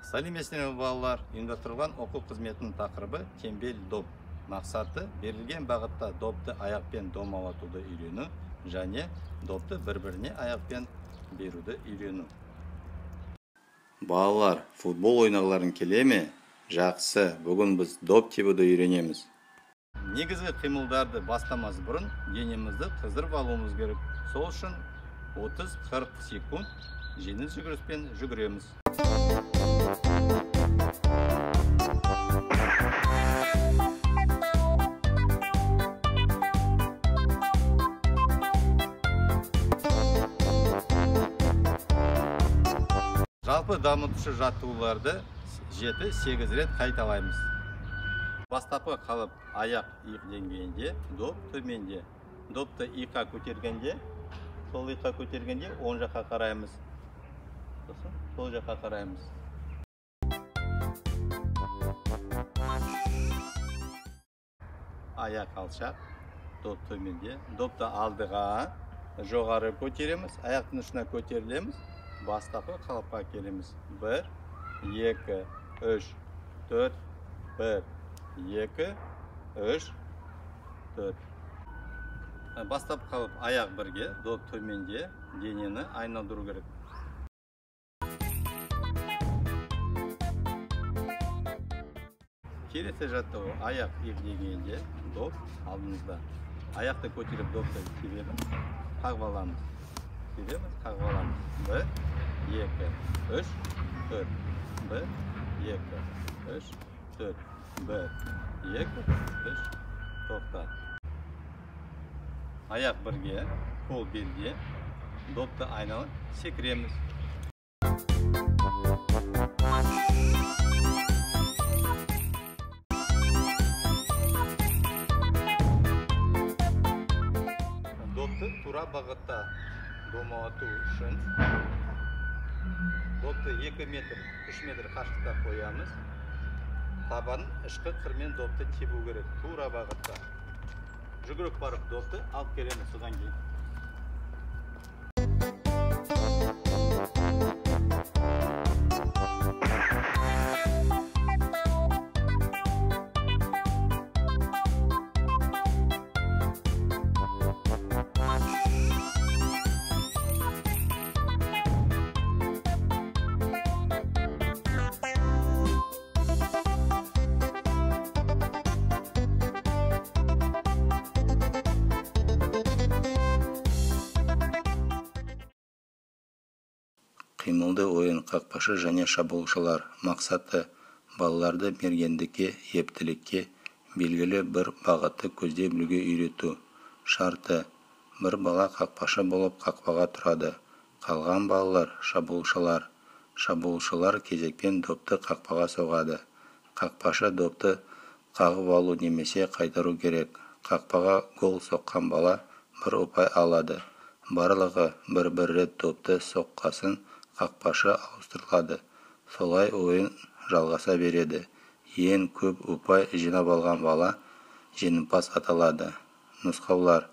Сәлеметсіздер балалар, ұйымдастырылған оқу қызметінің тақырыбы теңбел доп. Мақсаты берілген бағытта допты аяқпен домалатуды үйрену және допты бір-біріне аяқпен беруді үйрену. Балалар, футбол ойнағыларың келе ме? Жақсы, бүгін біз доп тебуді үйренеміз. Негізгі қимылдарды бастамас бұрын денемізді қыздырып алуымыз керек. Сол үшін 30-40 секунд жеңіл жүгіріспен жүгіреміз. Жалпы дамытушы жаттығуларды 7-8 рет қайталаймыз. Бастапқы қалып аяқ иық деңгейінде, доп төменде. Допты иыққа көтергенде, сол иыққа көтергенде оң жаққа қараймыз. Сол жаққа қараймыз. Аяқ алшақ, доп төменде. Допты алдыға, жоғары көтереміз, аяқтың ұшына көтерілеміз. Бастапқы қалыпқа келеміз. 1, 2, 3, 4, 1, 2, 3, 4. Бастапқы қалып аяқ бірге, доп төменде, денені айналдыру керек. Келесі жаттығу аяқ иық деңгейінде, доп алдымызда. Аяқты көтеріп допты тебеміз, қағып аламыз. Тебеміз, қағып аламыз. 1, 2, 3, 4. 1, 2, 3, 4. 1, 2, 3, тоқта. Аяқ бірге, қол белге, допты айналып секіреміз. Допты тура бағытта домалату үшін допты 2 метр, 3 метр қашықтықта қоямыз. Табанын ішкі қырмен допты тебу керек, тура бағытта. Жүгіріп барып допты алып келеміз содан кейін. Қимылды ойын қақпашы және шабуылшылар. Мақсаты балаларды мергендікке, ептілікке, белгілі бір бағытты көздей білуге үйрету. Шарты: бір бала қақпашы болып қақпаға тұрады. Қалған балалар шабуылшылар. Шабуылшылар кезекпен допты қақпаға соғады. Қақпашы допты қағып алу немесе қайтару керек. Қақпаға гол соққан бала бір ұпай алады. Барлығы бір рет допты соққасын қақпашы ауыстырылады. Солай ойын жалғаса береді. Ең көп ұпай жинап алған бала жеңімпаз аталады. Нұсқаулар: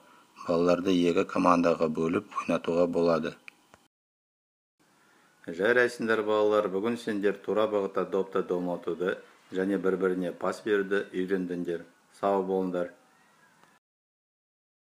балаларды 2 командаға бөліп ойнатуға болады. Жарайсыңдар балалар, бүгін сендер тура бағытта допты домалатуды және бір-біріне пас беруді үйрендіңдер. Сау болыңдар.